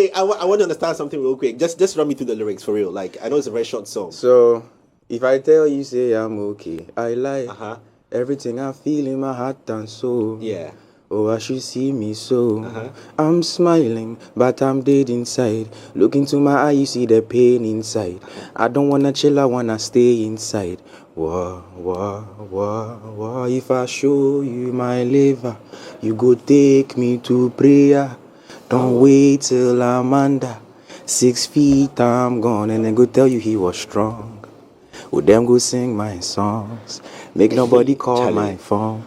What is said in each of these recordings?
wait. I want to understand something real quick. Just run me through the lyrics for real. Like, I know it's a very short song. So, if I tell you, say I'm okay, I lie. Uh-huh. Everything I feel in my heart and soul. Yeah. Oh, I should see me so. I'm smiling, but I'm dead inside. Look into my eye, you see the pain inside. I don't wanna chill, I wanna stay inside. Wah. If I show you my liver, you go take me to prayer. Don't wait till I'm under 6 feet, I'm gone. And then go tell you he was strong. Would them go sing my songs? Make nobody call my phone.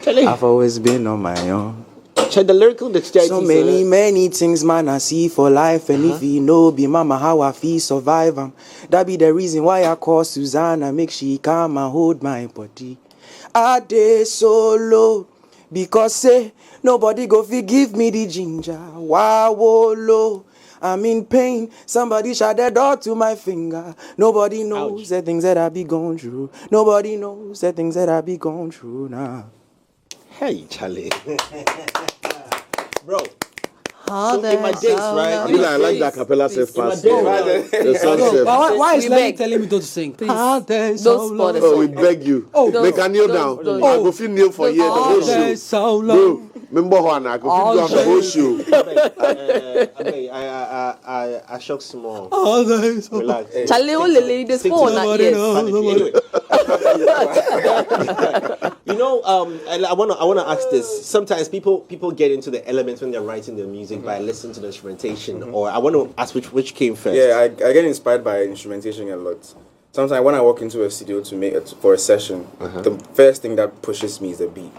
I've always been on my own. The lyrical dexterity. So many things, man, I see for life. And if you know, be mama, how I feel survive 'em. That be the reason why I call Susanna, make she come and hold my body. I dey solo, because say, nobody go forgive me the ginger. Wow, I'm in pain. Somebody shot the door to my finger. Nobody knows the things that I be going through. Nobody knows the things that I be going through now. Hey, Charlie. Bro. So in my days, right? I like that capella self pass. Why is Lenny telling me to sing? Please, don't spoil the song. We beg you. Make a kneel down. I go feel kneel for you the whole show. Bro, remember when I go feel down the whole show. I shock small. Relax. Charlie, only this phone. You know, I wanna ask this. Sometimes people get into the elements when they're writing their music by listening to the instrumentation, or I want to ask which came first. Yeah, I get inspired by instrumentation a lot. Sometimes when I walk into a studio to make it for a session, the first thing that pushes me is the beat.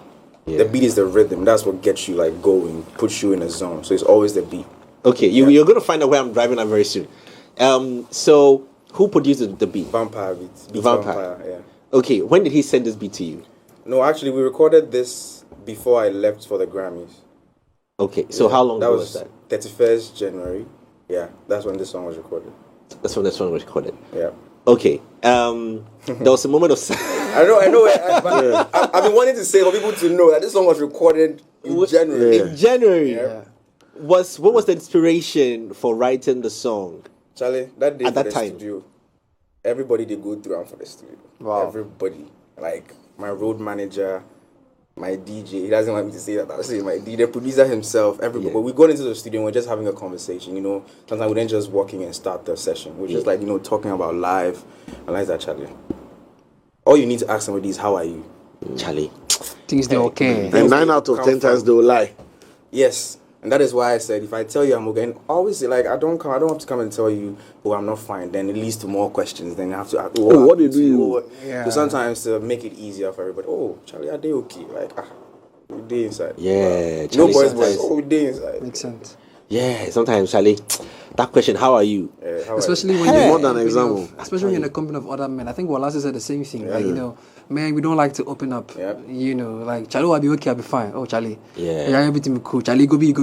Yeah. The beat is the rhythm. That's what gets you like going, puts you in a zone. So it's always the beat. Okay, you're gonna find out where I'm driving at very soon. So who produced the beat? Vampire beats. Vampire. Yeah. Okay, when did he send this beat to you? No, actually, we recorded this before I left for the Grammys. Okay, so how long ago was that? 31st January. Yeah, that's when this song was recorded. That's when this song was recorded. Yeah. Okay. There was a moment of I know. I've been wanting to say for people to know that this song was recorded in January. In January. Yeah. What was the inspiration for writing the song? Charlie, that day at for that the time, studio, everybody they go through and for the studio. Wow. Everybody, like my road manager, my DJ. He doesn't want me to say that. I'll say my DJ, the producer himself, everybody. But we go into the studio and we're just having a conversation. You know, sometimes we didn't just walk in and start the session. We're just like talking about life. And like that, Charlie. All you need to ask somebody is, "How are you, Charlie?" Things they okay. And 9 out of 10 times they will lie. Yes. And that is why I said, if I tell you I'm okay, and always say, like, I don't have to come and tell you, oh, I'm not fine. Then it leads to more questions. Then you have to ask, what did you do? So sometimes to make it easier for everybody, oh, Charlie, are they okay? Like, we day inside. Yeah. No boys, we day inside. Makes sense. Yeah, sometimes, Charlie, that question, how are you? Especially when you're more than an example. Especially when you're in a company of other men. I think Wallace said the same thing. Like, man, we don't like to open up. Yep. Like, Charlie, I'll be okay, I'll be fine. Oh, Charlie. Yeah. Everything be cool. Charlie, go be. But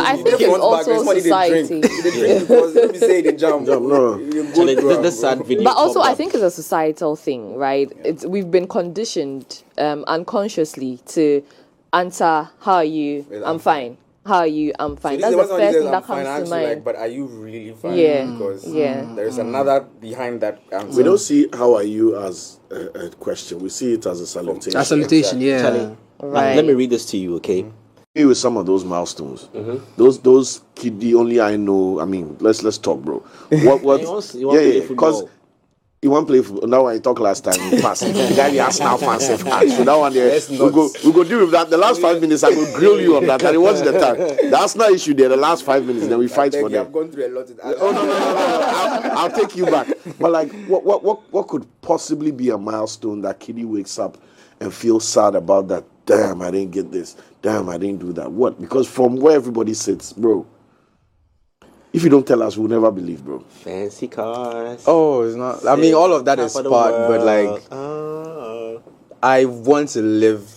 I think it's also society. They say they jump. No. Charlie, this sad video. But also, I think it's a societal thing, right? Yeah. We've been conditioned unconsciously to answer, how are you? I'm fine. How are you? I'm fine. So that's the first thing that comes to mind. Like, but are you really fine? Yeah. Because there's another behind that answer. We don't see how are you as a question. We see it as a salutation. A salutation, yeah. Charlie, right. Let me read this to you, okay? With some of those milestones, those KiDi only I know. I mean, let's talk, bro. What? Because he won't play football. Now when I talk last time, he passed. The guy the Arsenal fans have had. So that one there, we go deal with that. The last 5 minutes, I will grill you on that. And it was the time. The Arsenal issue there. The last 5 minutes, then we fight for them. I've gone through a lot. No. I'll take you back. But like, what could possibly be a milestone that KiDi wakes up and feels sad about that? Damn, I didn't get this. Damn, I didn't do that. What? Because from where everybody sits, bro. If you don't tell us, we'll never believe, bro. Fancy cars. Oh, it's not. I mean, all of that is part, but like, I want to live.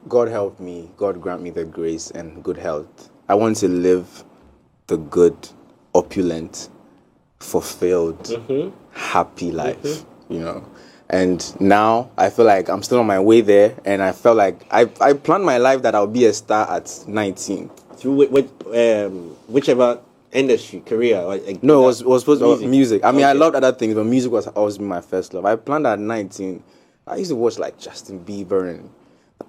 God help me. God grant me the grace and good health. I want to live the good, opulent, fulfilled, happy life. And now I feel like I'm still on my way there, and I felt like I planned my life that I'll be a star at 19. Through whichever industry, career? Like, No, it was supposed to be music. I mean, I Okay. loved other things, but music was always been my first love. I planned at 19. I used to watch like Justin Bieber and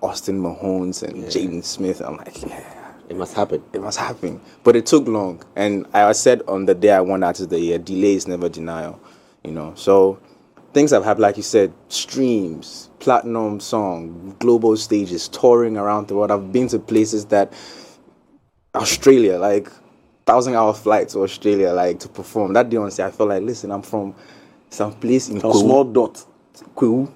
Austin Mahomes and Jaden Smith. I'm like, yeah, It must happen. it must happen. But it took long. And I said on the day I won Artist of the Year, delay is never denial. You know, so things have happened, like you said, streams, platinum song, global stages, touring around the world. I've been to places that Australia, like 1,000-hour flight to Australia, like to perform. That day on stage, I felt like, listen, I'm from some place in A small dot. Kwu.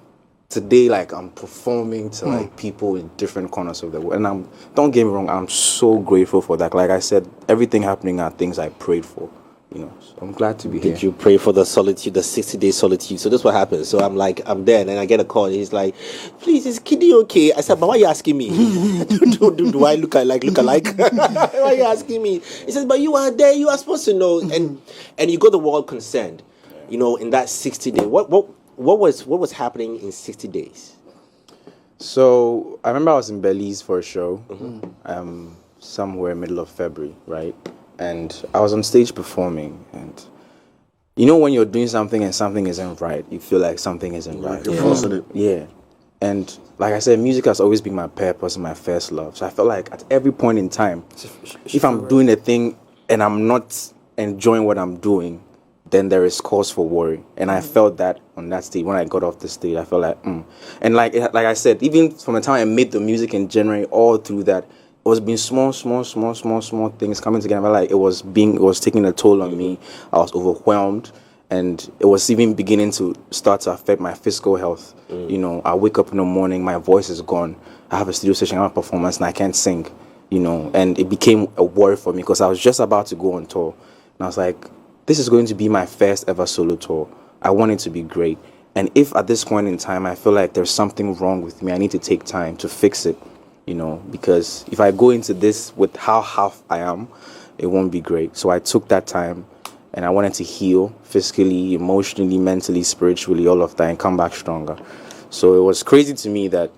Today, like I'm performing to like people in different corners of the world, and don't get me wrong, I'm so grateful for that. Like I said, everything happening are things I prayed for. You know, so I'm glad to be here. Did you pray for the solitude, the 60-day solitude? So this is what happens. So I'm like, I'm there, and then I get a call. And he's like, "Please, is KiDi okay?" I said, "But why are you asking me? do I look alike? Why are you asking me?" He says, "But you are there. You are supposed to know." And you got the world concerned. You know, in that 60 day, what was happening in 60 days? So I remember I was in Belize for a show, somewhere middle of February, right? And I was on stage performing, and you know when you're doing something and something isn't right, you feel like something isn't right. You're forcing it. Yeah. And like I said, music has always been my purpose and my first love. So I felt like at every point in time, if I'm doing a thing and I'm not enjoying what I'm doing, then there is cause for worry. And I felt that on that stage. When I got off the stage, I felt like, And like I said, even from the time I made the music in January, all through that, it was being small things coming together. Like it was taking a toll on me. I was overwhelmed, and it was even beginning to start to affect my physical health. You know, I wake up in the morning, my voice is gone. I have a studio session, I have a performance, and I can't sing. You know, and it became a worry for me because I was just about to go on tour, and I was like, this is going to be my first ever solo tour. I want it to be great. And if at this point in time I feel like there's something wrong with me, I need to take time to fix it, you know, because if I go into this with how half I am, it won't be great. So I took that time and I wanted to heal physically, emotionally, mentally, spiritually, all of that, and come back stronger. So it was crazy to me that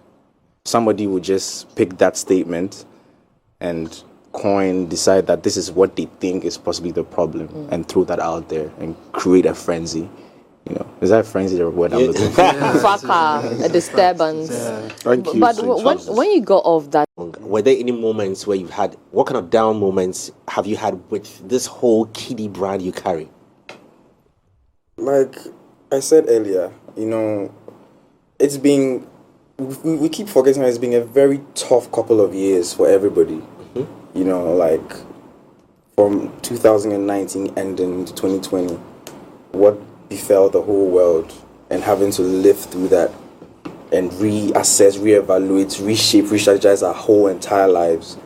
somebody would just pick that statement and decide that this is what they think is possibly the problem and throw that out there and create a frenzy. You know, is that frenzy the word I'm looking for? A disturbance. Thank you. But Saint when Francis. you got off that, Were there any moments where you've had, what kind of down moments have you had with this whole KiDi brand you carry? Like I said earlier, you know, it's been, we keep forgetting that it's been a very tough couple of years for everybody. You know, like from 2019 ending to 2020, what befell the whole world, and having to live through that and reassess, reevaluate, reshape, re-strategize our whole entire lives.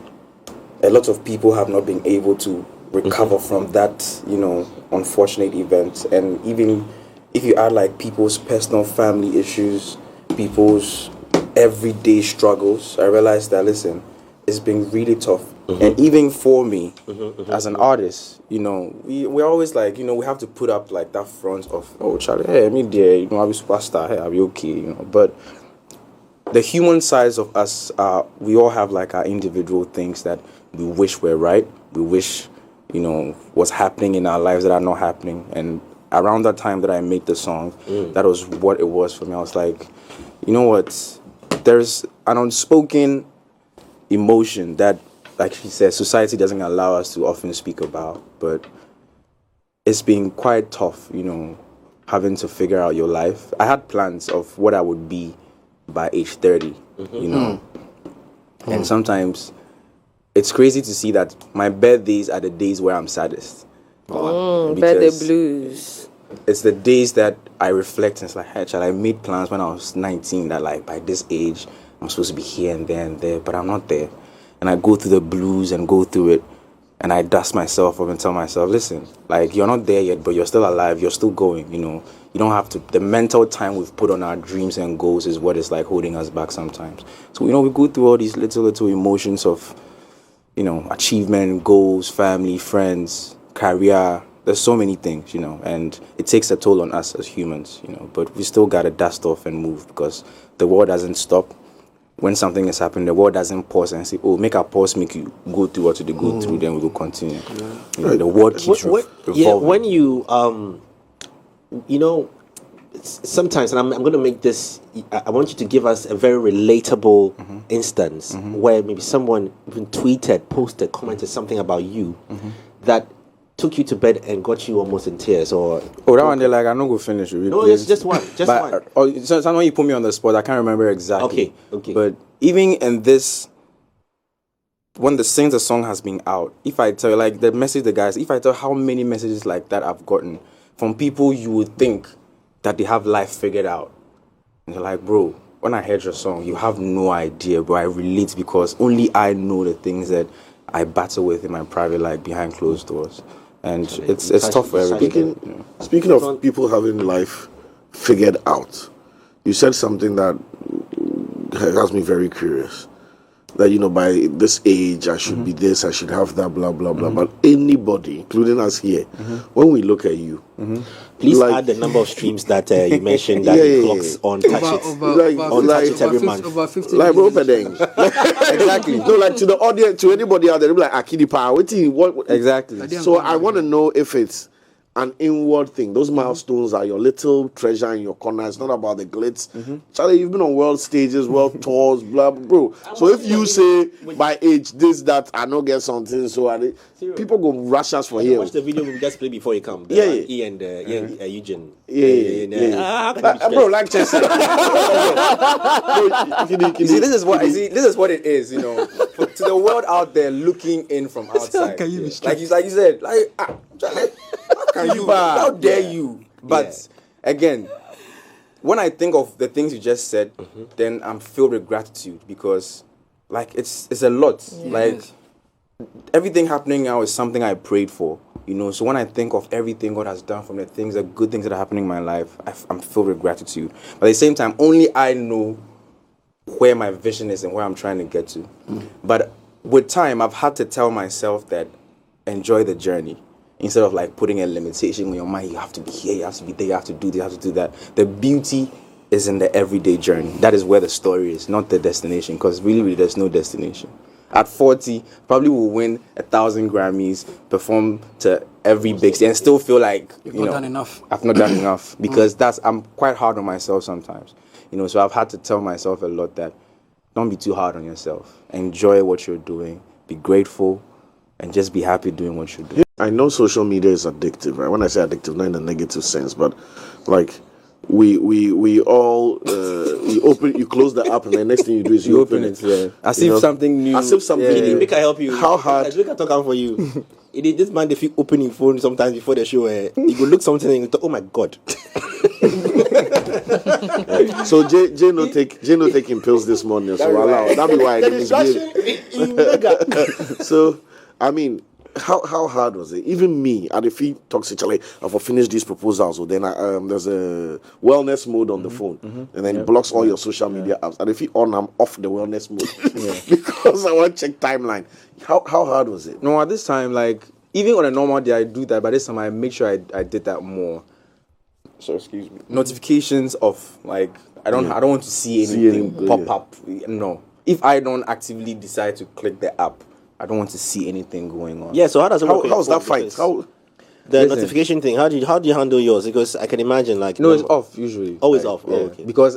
A lot of people have not been able to recover from that, you know, unfortunate event. And even if you add like people's personal family issues, people's everyday struggles, I realized that, listen, it's been really tough. And even for me, as an artist, you know, we're always like, you know, we have to put up like that front of, oh, Charlie, hey, me there, you know, I'll be superstar, hey, I'll be okay, you know. But the human sides of us, we all have like our individual things that we wish were right. We wish, you know, what's happening in our lives that are not happening. And around that time that I made the song, that was what it was for me. I was like, you know what, there's an unspoken emotion that, like she said, society doesn't allow us to often speak about, but it's been quite tough, you know, having to figure out your life. I had plans of what I would be by age 30, you know, and sometimes it's crazy to see that my birthdays are the days where I'm saddest. birthday blues. It's the days that I reflect and it's like, hey, child, I made plans when I was 19 that like by this age, I'm supposed to be here and there, but I'm not there. And I go through the blues and go through it, and I dust myself up and tell myself, listen, like, you're not there yet, but you're still alive, you're still going, you know. You don't have to, the mental time we've put on our dreams and goals is what is like holding us back sometimes. So, you know, we go through all these little emotions of, you know, achievement, goals, family, friends, career. There's so many things, you know, and it takes a toll on us as humans, you know, but we still got to dust off and move because the world doesn't stop. when something is happening, the world doesn't pause and say, "Oh, make a pause, make you go through what you go through, then we will continue." You know, the world keeps revolving. Yeah, when you you know, sometimes, and I'm going to make this. I want you to give us a very relatable instance where maybe someone even tweeted, posted, commented something about you that took you to bed and got you almost in tears, or that one they're like, I'm not gonna finish it. No, it's just one, one. Someone you put me on the spot, I can't remember exactly. Okay. But even in this, when the song has been out, if I tell you, like the message, the guys, if I tell how many messages like that I've gotten from people you would think that they have life figured out, and they're like, bro, when I heard your song, you have no idea, bro. I relate because only I know the things that I battle with in my private life behind closed doors. And it's tough for everybody. Speaking of people having life figured out, you said something that has me very curious. That, you know, by this age, I should be this, I should have that, blah, blah, blah. But anybody, including us here, when we look at you, please add the number of streams that you mentioned that he clocks on touches. Touch it every month. Over 50 like, bro, exactly. No, like to the audience, to anybody out there, they'll be like, KiDi Power, what? Exactly. So I want to know if it's an inward thing. Those milestones are your little treasure in your corner. It's not about the glitz. Charlie, you've been on world stages, world tours, blah, bro. So if you say by age this, that, I don't get something, so people go rush us for here. Watch the video we just played before you come. E and Eugene. Bro, like chess. See, this is what it is, you know, to the world out there looking in from outside. Like you said, how dare you? But again, when I think of the things you just said, then I'm filled with gratitude because, like, it's a lot. Like, everything happening now is something I prayed for, you know. So when I think of everything God has done from the good things that are happening in my life, I'm filled with gratitude. But at the same time, only I know where my vision is and where I'm trying to get to. But with time, I've had to tell myself that enjoy the journey. Instead of like putting a limitation on your mind, you have to be here, you have to be there, you have to do this, you have to do that. The beauty is in the everyday journey. That is where the story is, not the destination. Because really, there's no destination. At 40, probably will win 1,000 Grammys, perform to every big stage, and still feel like I've not done enough. I've not done enough because I'm quite hard on myself sometimes. You know, so I've had to tell myself a lot that don't be too hard on yourself. Enjoy what you're doing. Be grateful, and just be happy doing what you're doing. I know social media is addictive, right? When I say addictive, not in a negative sense, but like we all you close the app and the next thing you do is you open it. Yeah. As if something new. As if something new. Make I help you. How hard? Make I talk out for you. This man, if you open your phone sometimes before the show, you go look something and you talk, oh my God. So Jay no taking pills this morning, so that'll be why I didn't misbehave. So I mean, how hard was it? Even me, at the feet talks to Charlie, I've finished these proposals, so then there's a wellness mode on the phone, and then it blocks all your social media apps. At the feet on, I'm off the wellness mode because I want to check timeline. How hard was it? No, at this time, like even on a normal day, I do that. But this time, I make sure I did that more. So excuse me. Notifications of like I don't want to see anything pop up. No, if I don't actively decide to click the app, I don't want to see anything going on. Yeah, so how does it work? How's that fight? Notification thing, how do you handle yours? Because I can imagine like it's off usually. Always off. Yeah. Oh, okay. Because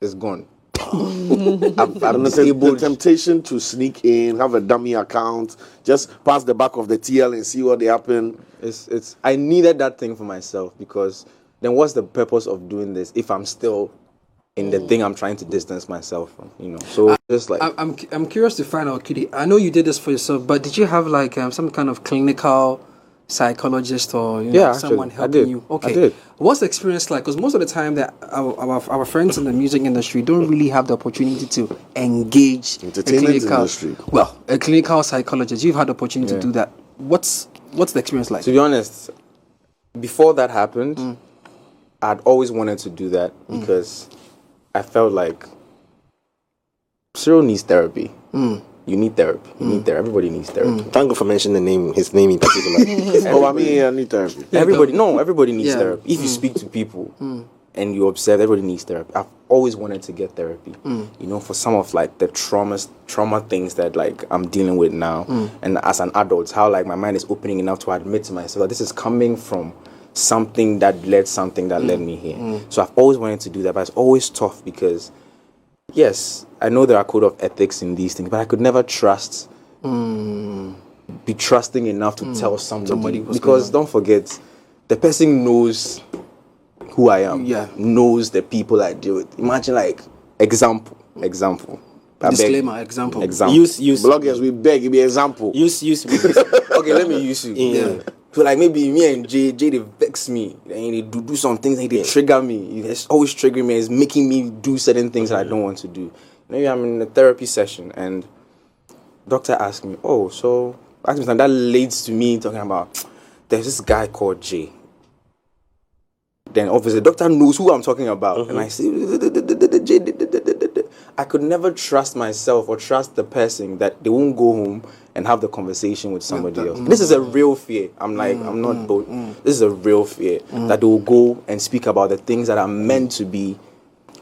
it's gone. I'm the temptation to sneak in, have a dummy account, just pass the back of the TL and see what they happen. It's I needed that thing for myself because then what's the purpose of doing this if I'm still in the thing I'm trying to distance myself from, you know? So just like I'm curious to find out, KiDi. I know you did this for yourself, but did you have like some kind of clinical psychologist or someone helping you? Okay. I did. What's the experience like? Because most of the time that our friends in the music industry don't really have the opportunity to engage a clinical psychologist. You've had the opportunity to do that. What's the experience like? To be honest, before that happened, I'd always wanted to do that because I felt like Cyril needs therapy. You need therapy. Everybody needs therapy. Thank you for mentioning his name in particular. I need therapy. Everybody needs therapy. If you speak to people, and you observe everybody needs therapy. I've always wanted to get therapy, for some of like the trauma things that like I'm dealing with now, and as an adult, how like my mind is opening enough to admit to myself that this is coming from something that led me here. So I've always wanted to do that, but it's always tough because, yes, I know there are code of ethics in these things, but I could never be trusting enough to tell somebody because don't forget, the person knows who I am, knows the people I deal with. Imagine like example. Disclaimer, example. Use bloggers, we beg you be example. Use Okay, let me use you. Yeah. So like maybe me and Jay they vex me and they do some things and they trigger me. It's always triggering me. It's making me do certain things that I don't want to do. Maybe I'm in a therapy session and doctor asked me, that leads to me talking about there's this guy called Jay. Then obviously the doctor knows who I'm talking about. And I say, I could never trust myself or trust the person that they won't go home and have the conversation with somebody else. This is a real fear. I'm not bold. This is a real fear that they will go and speak about the things that are meant to be.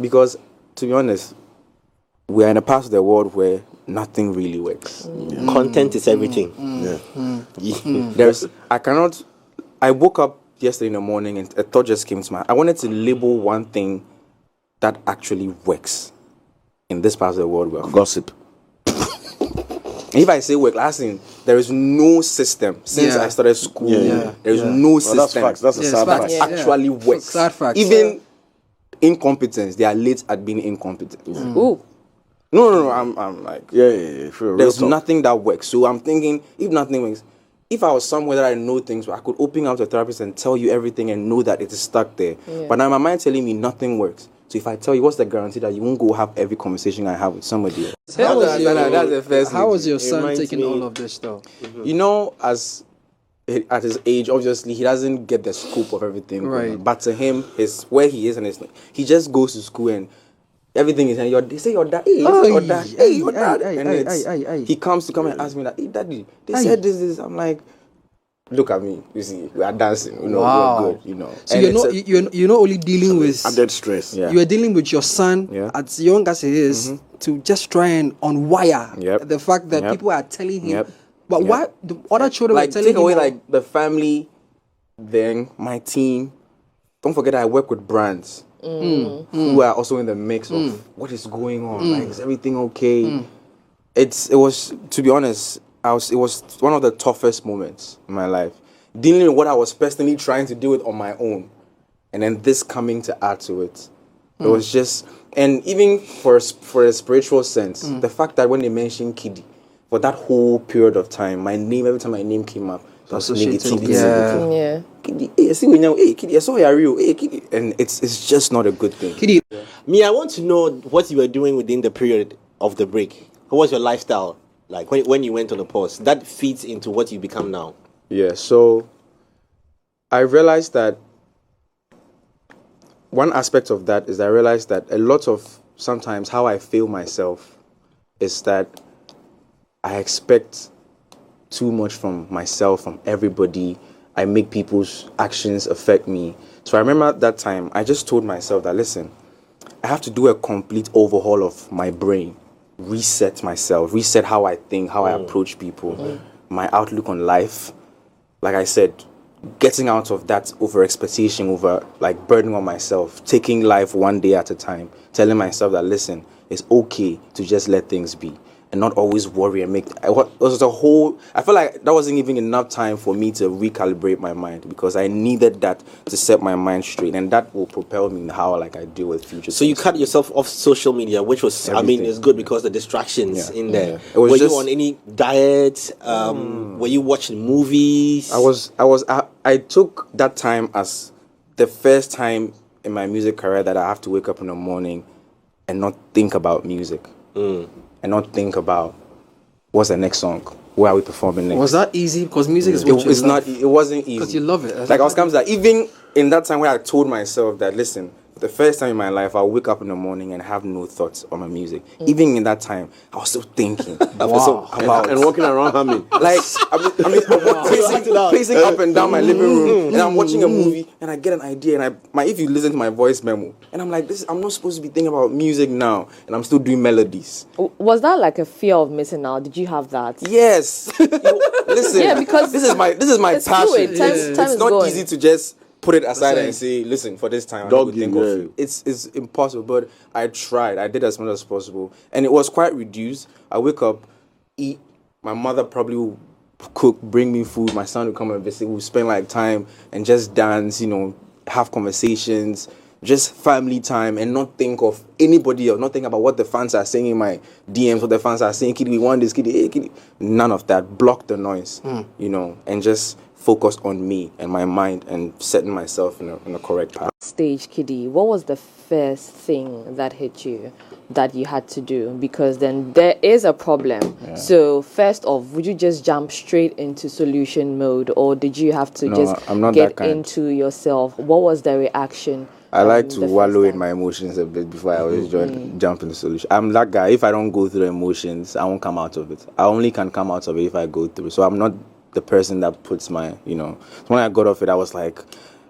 Because, to be honest, we're in a part of the world where nothing really works. Content is everything. I woke up yesterday in the morning and a thought just came to mind. I wanted to label one thing that actually works in this part of the world. Gossip. If I say work, last thing, there is no system since I started school. There is no system. That's facts. That's a sad fact. That actually works. Sad facts. Even incompetence, they are late at being incompetent. Ooh. No, I'm like, there's nothing that works. So I'm thinking, if nothing works, if I was somewhere that I know things, I could open up to a therapist and tell you everything and know that it is stuck there. But now my mind telling me nothing works. So if I tell you, what's the guarantee that you won't go have every conversation I have with somebody else? How was your son taking all of this though? At his age, obviously, he doesn't get the scope of everything. Right. But to him, where he is, and he just goes to school and everything is, and they say your dad, your dad. And he comes to come and ask me that, hey, daddy, they said this. I'm like, look at me, you see, we are dancing, we're good, So you're not only dealing with added stress. You are dealing with your son as young as he is to just try and unwire the fact that people are telling him. But why the other children like are telling him? Take away like the family, then my team. Don't forget I work with brands who are also in the mix of what is going on. Like, is everything okay? It was, to be honest, it was one of the toughest moments in my life. Dealing with what I was personally trying to deal with on my own. And then this coming to add to it. It was just, and even for a spiritual sense, the fact that when they mentioned KiDi, for that whole period of time, every time my name came up, it was negativity. KiDi, hey, I see when hey, KiDi, I saw you, hey, KiDi. And it's just not a good thing. KiDi. Me, I want to know what you were doing within the period of the break. What was your lifestyle like when you went on a pause? That feeds into what you become now. Yeah, so I realized that one aspect of that is I realized that a lot of sometimes how I feel myself is that I expect too much from myself, from everybody. I make people's actions affect me. So I remember at that time, I just told myself that, listen, I have to do a complete overhaul of my brain, reset myself, reset how I think, how I approach people, my outlook on life. Like I said, getting out of that over expectation, over like burdening on myself, taking life one day at a time, telling myself that, listen, it's okay to just let things be and not always worry and make. I felt like that wasn't even enough time for me to recalibrate my mind because I needed that to set my mind straight, and that will propel me in how like I deal with future. So you cut yourself off social media, which was, Everything. it's good because the distractions in there. It was were just, you on any diet? Were you watching movies? I took that time as the first time in my music career that I have to wake up in the morning and not think about music. And not think about what's the next song, where are we performing next. Was that easy? Because music is what it wasn't easy. Because you love it. Like I was coming to that, even in that time where I told myself that, listen, the first time in my life, I'll wake up in the morning and have no thoughts on my music. Even in that time, I was still thinking about and walking around humming. Like, I'm pacing up and down my living room, and I'm watching a movie, and I get an idea, and if you listen to my voice memo, and I'm like, I'm not supposed to be thinking about music now, and I'm still doing melodies. Was that like a fear of missing out? Did you have that? Yes. Listen, Yeah, because this is my passion. fluid. Time It's is not going. easy to just put it aside and say, listen, for this time, I'm not going to think of you. It's impossible, but I tried. I did as much as possible. And it was quite reduced. I wake up, eat. My mother probably will cook, bring me food. My son will come and visit. We'll spend like time and just dance, have conversations, just family time, and not think of anybody else, not think about what the fans are saying in my DMs, what the fans are saying, KiDi, we want this, KiDi, hey, KiDi. None of that. Block the noise, and just focus on me and my mind and setting myself in a correct path. Stage, KiDi, what was the first thing that hit you that you had to do? Because then there is a problem. Yeah. So first off, would you just jump straight into solution mode, or did you have to get into yourself? What was the reaction? I like to wallow in my emotions a bit before I always jump into solution. I'm that guy. If I don't go through the emotions, I won't come out of it. I only can come out of it if I go through. So I'm not the person that puts my, So when I got off it, I was like,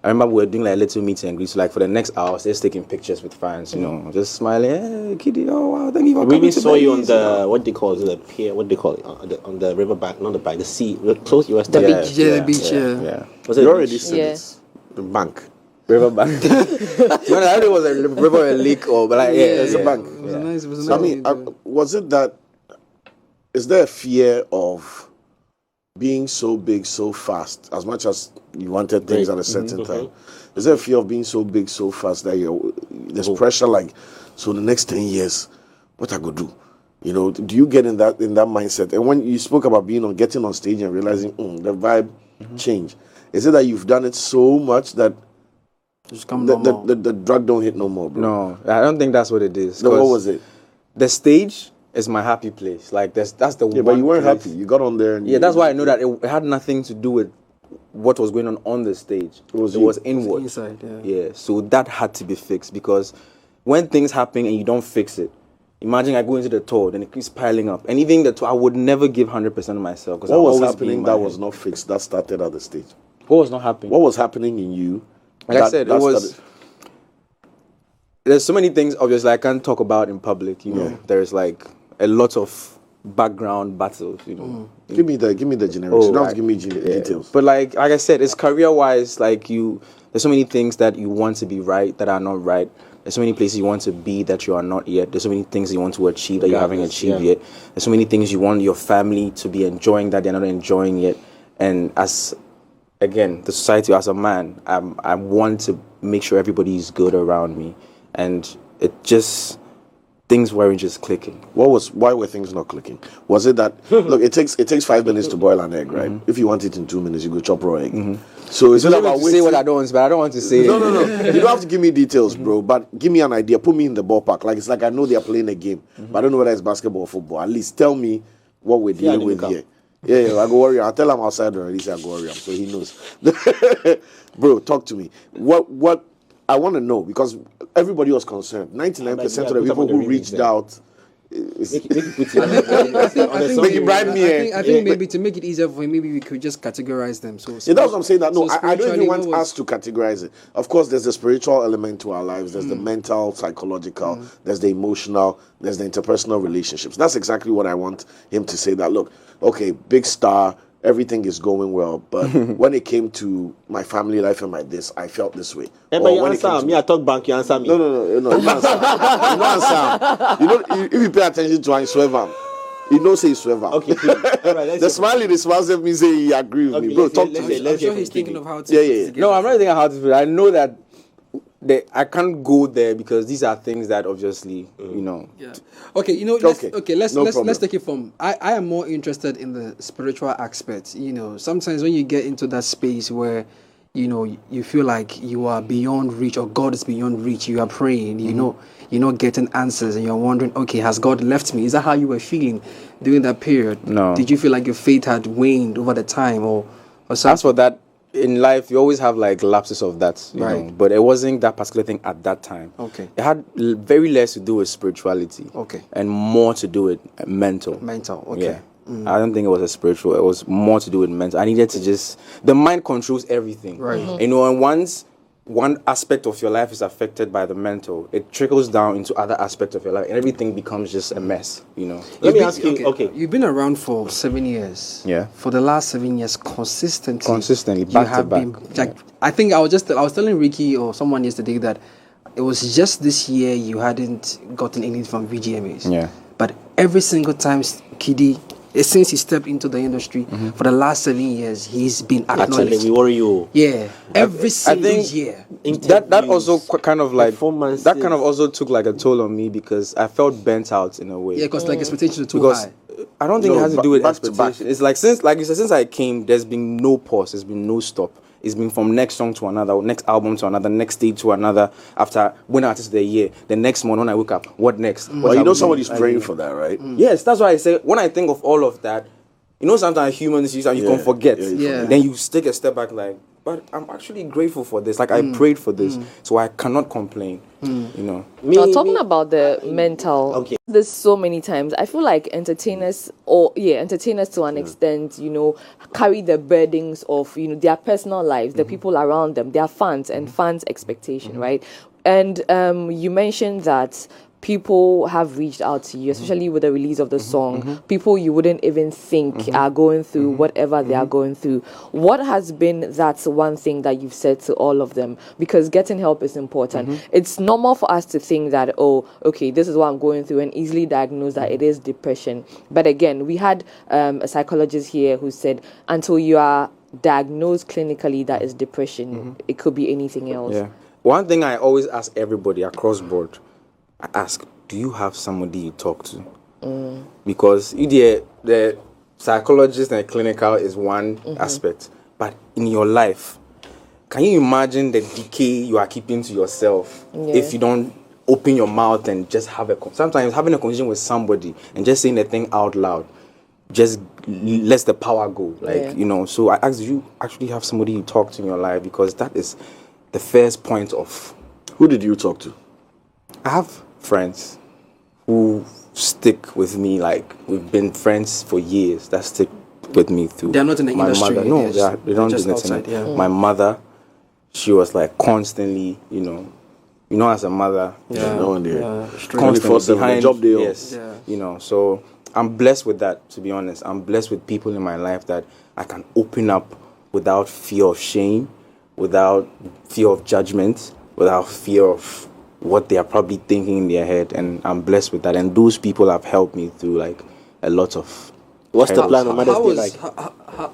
I remember we were doing like a little meet and greet. So like for the next hour, I was just taking pictures with fans, just smiling. Hey, KiDi, oh wow, thank you for coming. We saw you on the what they call it, the pier, what they call it, on the river bank, not the bank, the sea, close US the beach. The beach. Yeah. Was it you already said it. The bank. River bank. I don't know it was a river or a lake but it's a bank. It was nice. It was So, nice. was it that? Is there a fear of being so big so fast? As much as you wanted things at a certain time, is there a fear of being so big so fast that there's pressure? Like, so the next 10 years, what I go do? Do you get in that mindset? And when you spoke about getting on stage and realizing the vibe change, is it that you've done it so much that the drug don't hit no more, bro? No, I don't think that's what it is. No, what was it? The stage is my happy place. Like that's the one. But you weren't place. happy. You got on there. And that's why I know that it had nothing to do with what was going on the stage. It was inward. Inside, yeah. So that had to be fixed, because when things happen and you don't fix it, imagine I go into the tour, then it keeps piling up. And even the tour, I would never give 100% of myself. What was happening that was not fixed? That started at the stage. What was not happening? What was happening in you? Like I said, it was. There's so many things, obviously, I can't talk about in public. There's like a lot of background battles. Give me the generics. You don't have to give me details. But like I said, it's career-wise. Like there's so many things that you want to be right that are not right. There's so many places you want to be that you are not yet. There's so many things you want to achieve that you haven't achieved yet. There's so many things you want your family to be enjoying that they're not enjoying yet. And again, the society, as a man, I want to make sure everybody is good around me. And things weren't just clicking. Why were things not clicking? Was it that look? It takes 5 minutes to boil an egg, right? If you want it in 2 minutes, you go chop raw egg. So it's not about say what I don't want, but I don't want to say. No. You don't have to give me details, bro. But give me an idea. Put me in the ballpark. Like it's like I know they are playing a game, but I don't know whether it's basketball or football. At least tell me what we're dealing with here. Yeah, I go worry. I'll tell him outside already. Say I go worry him, so he knows. Bro, talk to me. What I want to know, because everybody was concerned. 99% of the people who reached out. Make it bribe me. I think maybe to make it easier for him, maybe we could just categorize them. So that's what I'm saying. That I don't even want us to categorize it. Of course, there's the spiritual element to our lives. There's the mental, psychological. There's the emotional. There's the interpersonal relationships. That's exactly what I want him to say. That look, okay, big star. Everything is going well, but when it came to my family life and my this, I felt this way. Yeah, but you answer me. I talk bank. You answer me. No. You answer. You know, if you pay attention to him, swear say swear. Okay, all right. The smiles at me say he agrees with me, bro. Talk to me. I'm sure he's thinking of how to. Yeah. No, I'm not thinking how to. I know that I can't go there because these are things that obviously, Yeah. Okay, let's take it from. I am more interested in the spiritual aspect. Sometimes when you get into that space where, you feel like you are beyond reach, or God is beyond reach, you are praying, you're not getting answers, and you're wondering, okay, has God left me? Is that how you were feeling during that period? No. Did you feel like your faith had waned over the time, or something? As for that, in life you always have like lapses of that, you know, but it wasn't that particular thing at that time. Okay. It had very less to do with spirituality. Okay. And more to do with mental. Mental. Okay. Yeah. I don't think it was a spiritual. It was more to do with mental. I needed to just, the mind controls everything. Right. You know, and once one aspect of your life is affected by the mental, it trickles down into other aspects of your life, and everything becomes just a mess, you know. Let me ask you, okay. You've been around for 7 years. Yeah. For the last 7 years, consistently, back to back. Like, I think I was telling Ricky or someone yesterday that it was just this year you hadn't gotten anything from VGMAs. Yeah. But every single time KiDi, since he stepped into the industry, for the last 7 years, he's been acknowledged. Actually, we worry you. Yeah, every single year. That also kind of like performances. that kind of also took like a toll on me because I felt bent out in a way. Yeah, because like expectations are too Because high. I don't think it has to do with back to back. expectation. It's like like you said, since I came, there's been no pause. There's been no stop. It's been from next song to another, next album to another, next stage to another. After winner artist of the year, the next morning when I wake up, what next? Well, you know somebody's praying for that, right? Yes, that's why I say when I think of all of that, you know, sometimes humans you can forget. Yeah. Then you take a step back, like, but I'm actually grateful for this. Like I prayed for this, so I cannot complain. You know. Now, talking about the mental, this so many times, I feel like entertainers to an extent, you know, carry the burdens of, you know, their personal lives, the people around them, their fans and fans' expectation, right? And you mentioned that people have reached out to you, especially with the release of the song. People you wouldn't even think are going through whatever they are going through. What has been that one thing that you've said to all of them? Because getting help is important. It's normal for us to think that, oh, okay, this is what I'm going through, and easily diagnose that it is depression. But again, we had a psychologist here who said, until you are diagnosed clinically that is depression, it could be anything else. Yeah. One thing I always ask everybody across board, I ask, do you have somebody you talk to? Because the psychologist and clinical is one aspect, but in your life, can you imagine the decay you are keeping to yourself if you don't open your mouth and just have sometimes having a conversation with somebody and just saying the thing out loud just lets the power go, you know. So I ask, do you actually have somebody you talk to in your life? Because that is the first point of... Who did you talk to? I have friends who stick with me, like we've been friends for years, that stick with me through. They're not in the my industry. Mother, no, they don't do outside, My mother, she was like constantly, you know, as a mother, No one there. constantly behind, job deal. yes, you know. So I'm blessed with that. To be honest, I'm blessed with people in my life that I can open up without fear of shame, without fear of judgment, without fear of what they are probably thinking in their head, and I'm blessed with that. And those people have helped me through like a lot of... What's the plan on Mother's Day like?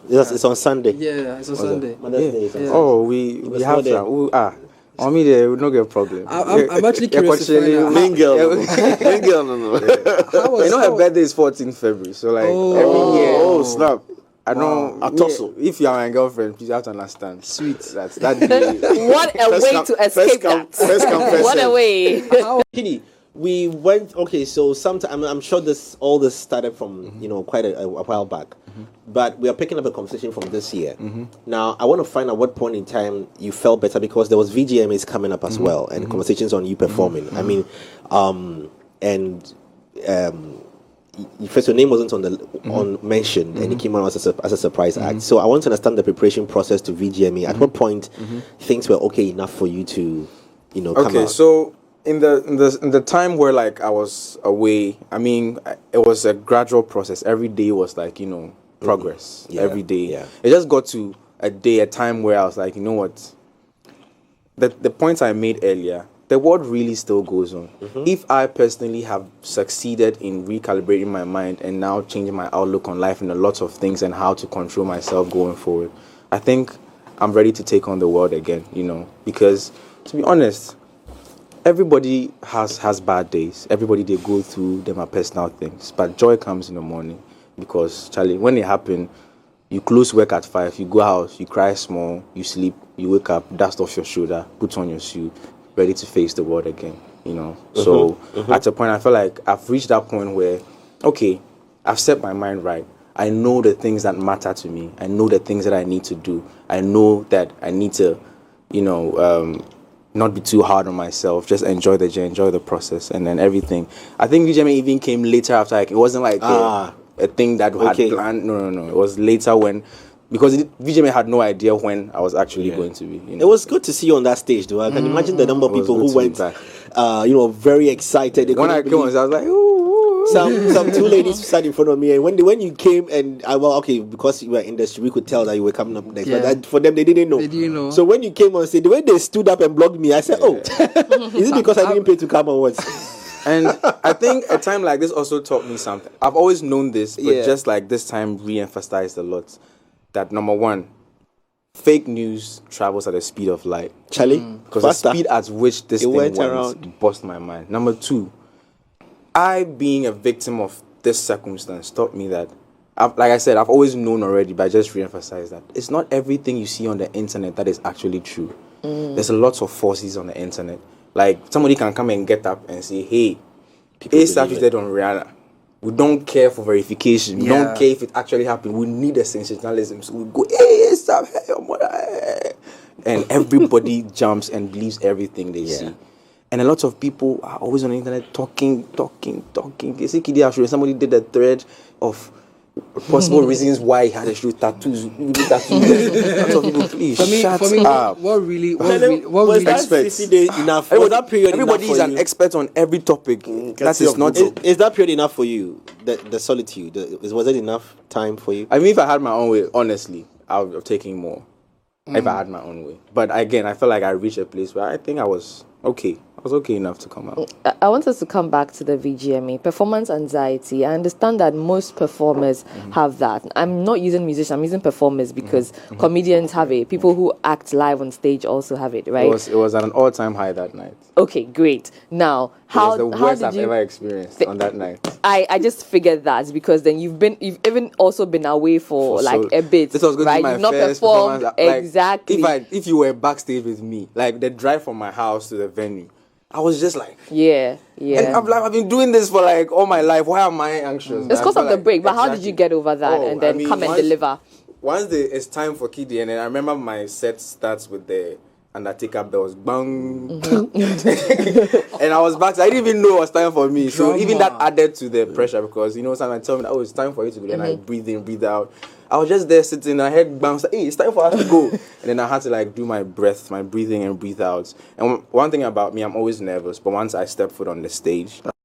It's on Sunday. Yeah, it's on Sunday. Mother's Day is on Sunday. Oh, we have that. On me there, we don't get a problem. I'm actually curious to find out. Main girl, no. You know her birthday is 14th February, so like every year. Oh, snap. I don't. A tussle. If you are my girlfriend, please have to understand. Sweet. That's that. What a way to escape that. What a way. KiDi, we went, okay, so sometime, I'm sure all this started from, you know, quite a while back, but we are picking up a conversation from this year. Now, I want to find out what point in time you felt better, because there was VGMAs coming up as well, and conversations on you performing. I mean, first your name wasn't on mentioned, and it came out as a surprise act. So I want to understand the preparation process to VGMA. At what point things were okay enough for you to, you know, come out? Okay, so in the time where like I was away, I mean, it was a gradual process. Every day was like, you know, progress. Every day. It just got to a time where I was like, you know what? The points I made earlier, the world really still goes on. If I personally have succeeded in recalibrating my mind and now changing my outlook on life and a lot of things and how to control myself going forward, I think I'm ready to take on the world again, you know, because to be honest, everybody has bad days. Everybody, they go through them are personal things, but joy comes in the morning, because Charlie, when it happened, you close work at 5, you go out, you cry small, you sleep, you wake up, dust off your shoulder, put on your shoe, ready to face the world again, you know. So at a point, I feel like I've reached that point where, okay, I've set my mind right. I know the things that matter to me. I know the things that I need to do. I know that I need to, not be too hard on myself. Just enjoy the journey, enjoy the process, and then everything. I think VJM even came later after. It wasn't like a thing that we had planned. No. It was later because VJM had no idea when I was actually going to be. It was good to see you on that stage, though. I can imagine the number of people who went, very excited. When I came on, I was like, ooh. Some two ladies sat in front of me, and when you came, and because you were industry, we could tell that you were coming up next. Yeah. But for them, they didn't know. They didn't know. So when you came on stage, the way they stood up and blocked me, I said, "Oh, is it because I didn't pay to come on once?" And I think a time like this also taught me something. I've always known this, but just like this time, re-emphasized a lot. That number one, fake news travels at the speed of light. Charlie, because the speed at which this thing went around bust my mind. Number two, I being a victim of this circumstance taught me that, like I said, I've always known already, but I just re-emphasize that it's not everything you see on the internet that is actually true. There's a lot of forces on the internet. Like somebody can come and get up and say, "Hey, ASAP is dead on Rihanna. We don't care for verification. We don't care if it actually happened. We need a sensationalism. So we go, hey, ASAP, hey, your mother, hey." And everybody jumps and believes everything they see. And a lot of people are always on the internet talking. They say KiDi Ashura, somebody did a thread of possible reasons why he had to shoot tattoos. Lots of people, please shut up. What really experts? Enough? Was that period everybody enough is for an you? expert on every topic. That is not. Is that period enough for you? The solitude. Was it enough time for you? I mean, if I had my own way, honestly, I would have taken more. If I had my own way. But again, I felt like I reached a place where I think I was okay. I was okay enough to come out. I want us to come back to the VGMA, performance anxiety. I understand that most performers have that. I'm not using musicians, I'm using performers because comedians have it. People who act live on stage also have it, right? It was at an all-time high that night. Okay, great. Now, it was the worst I've ever experienced on that night. I just figured that because then you've even also been away for a bit. This was going to be my You've not first performed exactly. If you were backstage with me, like the drive from my house to the venue, I was just like, yeah. And I've been doing this for like all my life. Why am I anxious? It's because of the break. But how did you get over that and then come and deliver? Once it's time for KiDi, and then I remember my set starts with the Undertaker bells, bang, and I was back. I didn't even know it was time for me. So even that added to the pressure because sometimes tell me, "Oh, it's time for you to go." And I breathe in, breathe out. I was just there sitting, and I heard bounce. Hey, it's time for us to go. And then I had to do my breathing and breathe out. And one thing about me, I'm always nervous. But once I step foot on the stage,